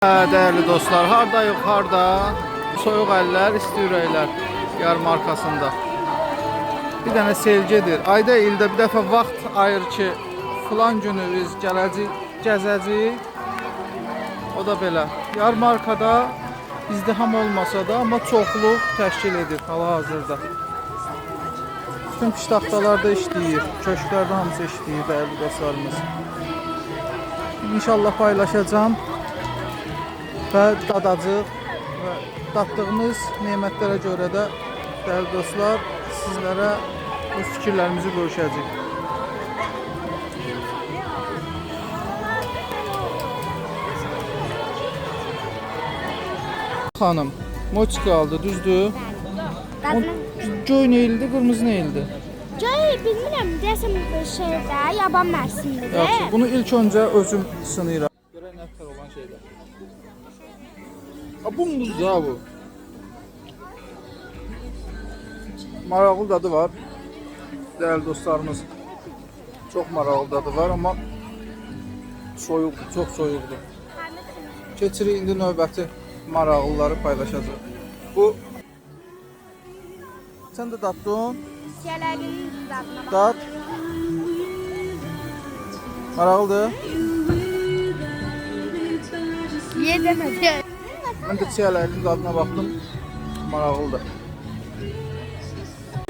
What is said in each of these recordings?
Değerli dostlar, hardayıq, harda? Soyuq əllər, isti ürəklər yarmarkasında. Bir dənə sevgidir. Ayda ildə bir dəfə vaxt ayır ki, filan günü biz gələcəyik, gəzəcəyik. O da belə. Yarmarkada izdiham olmasa da, amma çoxluq təşkil edir hal-hazırda. Bütün piştaxtalar da işləyir, köşklərdə hamısı işləyir, değerli dostlarımız. İnşallah paylaşacağım. Və dadacıq və daddığımız nemətlərə görə də değerli dostlar sizlərə bu fikirlərimizi bölüşəcəyik. Xanım, moçika aldı, düzdür? Göy neyildi, qırmızı neyildi? Göy bilmirəm, deyəsən şeydə, yaban mərsimində. Yaxşı, bunu ilk öncə özüm sınıyıram. Görək nə tər olan şeylər. Bu muzdur ha bu. Maraqlı dadı var. Değerli dostlarımız. Çok maraqlı dadı var ama soyuqdur, çox soyuqdur. Keçirik indi növbəti maraqlıları paylaşacağıq. Bu sən də daddın? Çiyələrin dadına bax. Dad. Maraqlıdır. Ye demədi. Mən də çiyələrin dadına baxdım. Maraqlıdır.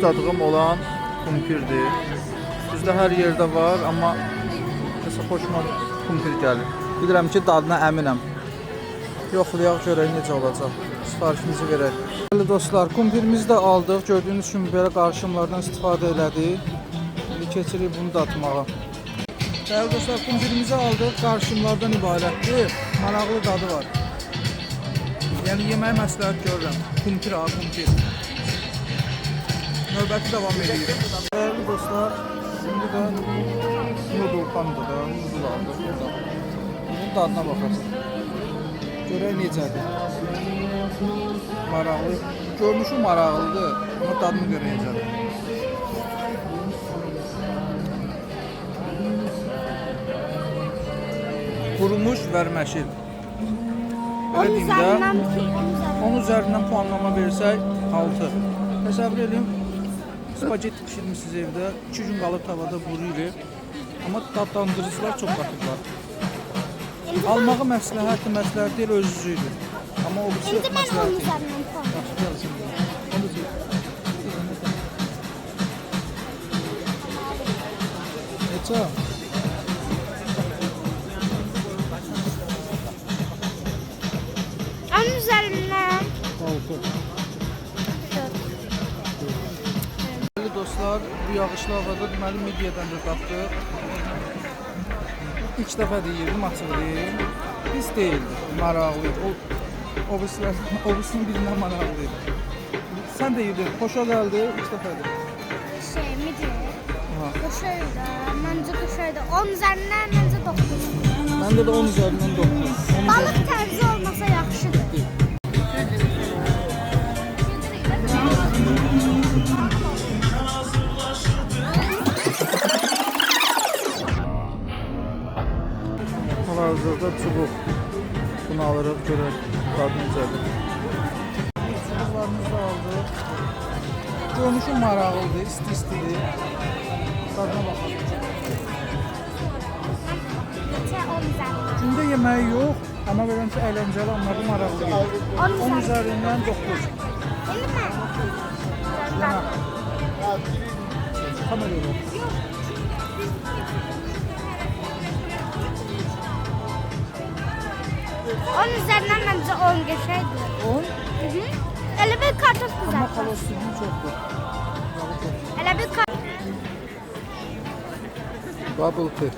Dadığım olan kumpirdir. Bizdə hər yerdə var, amma nəsə xoşuma kumpir gəlir. Bilirəm ki, dadına əminəm. Yoxlayaq görək necə olacaq. Sifarişimizi verək. Değerli dostlar, kumpirimizi də aldıq. Gördüyünüz kimi belə qarışımlardan istifadə elədik. İndi keçirik bunu dadmağa. Değerli dostlar, kumpirimizi aldıq. Qarışımlardan ibarətdir. Maraqlı dadı var. Yəni yeməyi məsləhət görürəm. Kumpir ha, kumpir. Növbəti davam edir. Değerli dostlar, şimdi də noodle pandır da, noodle aldıq burada. Bunun dadına baxacaq. Görək necədir. Maraqlı. Görünüşü maraqlıdır, amma dadını görəcək. Qurumuş vərməşil. Belə deyim də, 10 üzərindən puanlama versək 6. Təsəvvür edin, spagetti pişirmişsiniz evdə, 2 gün qalıb tavada buruyur. Amma dadlandırıcılar çox qatıqlar. Almağı məsləhət deyil, özünüzdür. Amma o birisi İndi mən məsləhət onun deyil. üzərindən puan. Yaxşı, gəlsin. Onu deyil. Neçə? Onun üzərindən 6. Değerli dostlar, bu yağışlı havada deməli midyadan da tapdıq. İlk dəfə deyirdim, açıq deyil. Pis deyildi, maraqlıydı. O birisinin birindən maraqlıydı. Sən də yedin, xoşa gəldi, ilk dəfədir. midye. Qoşaydı, məncə qoşaydı. 10 üzərindən məncə 9. Məndə də 10 üzərindən 9. Balıq tərzi olmasa yaxşıdır. Hal-hazırda çubuq. Bunu alırıq, görək dadı necədir. Çubuqlarımızı da aldıq. Görünüşü maraqlıdır, isti-istidir. Dadına baxalım. Neçə 10 üzərindən? Gündə yeməyi yox, amma verəm ki, əyləncəli, amma bu maraqlı gedir. 10 üzərindən 9. İndi mən. Yana. Kamera yox. Onun üzərindən məncə 10 qəşəngdir. 10. Elə bir kartof Amma qızartma. kolostrum çoxdur. Elə bir Bubble tea.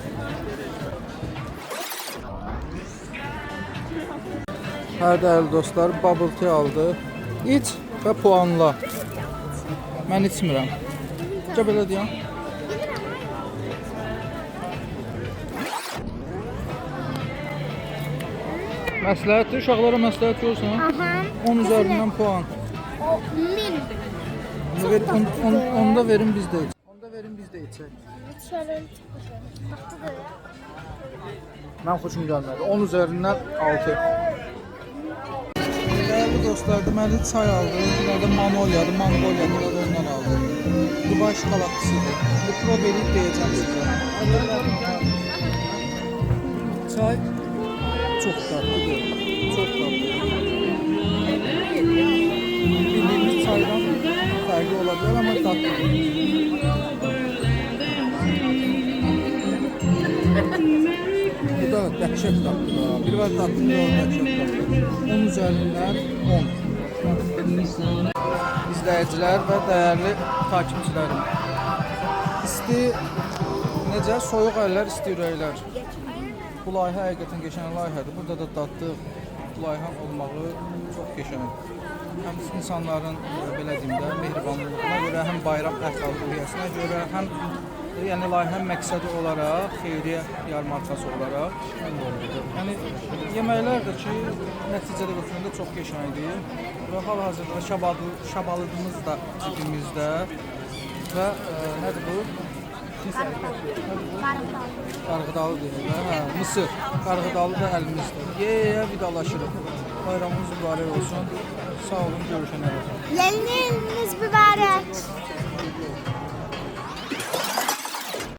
Hə, değerli dostlar, bubble tea aldı. İç və puanla. Mən içmirəm. Gəl belə deyəm. Məsləhətdir, uşaqlara məsləhət görürsən. Aha. 10 üzərindən puan. O 1000. Onda verin biz də içək. Onda verin biz də içək. Şöyle. Tatlıdır. Mən xoşum gəlmədi. 10 üzərindən 6. Değerli dostlar, deməli çay aldım. Bunlar da Manolyadır, Mongoliyadır, ondan aldım. Dubai şokolatlısıdır. Bu prob edib deyəcəm sizə. Çay çox dadlıdır, çox dadlıdır. Bildiyimiz çaydan fərqli ola bilər, amma dadlıdır. Bu da dəhşət dadlıdır. Bir var dadlı, bir var dəhşət dadlıdır. 10 üzərindən 10. İzləyicilər və dəyərli takipçilərim. İsti, necə? Soyuq əllər, isti ürəklər. Bu layihə həqiqətən qəşəng layihədir. Burada da dadlı layihə olmağı çox qəşəngdir. Həm insanların belə deyim də mehribanlığına görə, həm bayram əhval-ruhiyyəsinə görə, həm yəni layihənin məqsədi olaraq xeyriyyə yarmarkası olaraq yəni yeməklər də ki nəticədə götürəndə çox qəşəngdir və hal-hazırda şabalıdımız da cibimizdə və nədir bu? Qarğıdalı deyirlər, hə, mısır. Qarğıdalı da əlimizdə. Yeyə vidalaşırıq. Bayramımız mübarək olsun. Sağ olun, görüşənə. Yeni iliniz mübarək.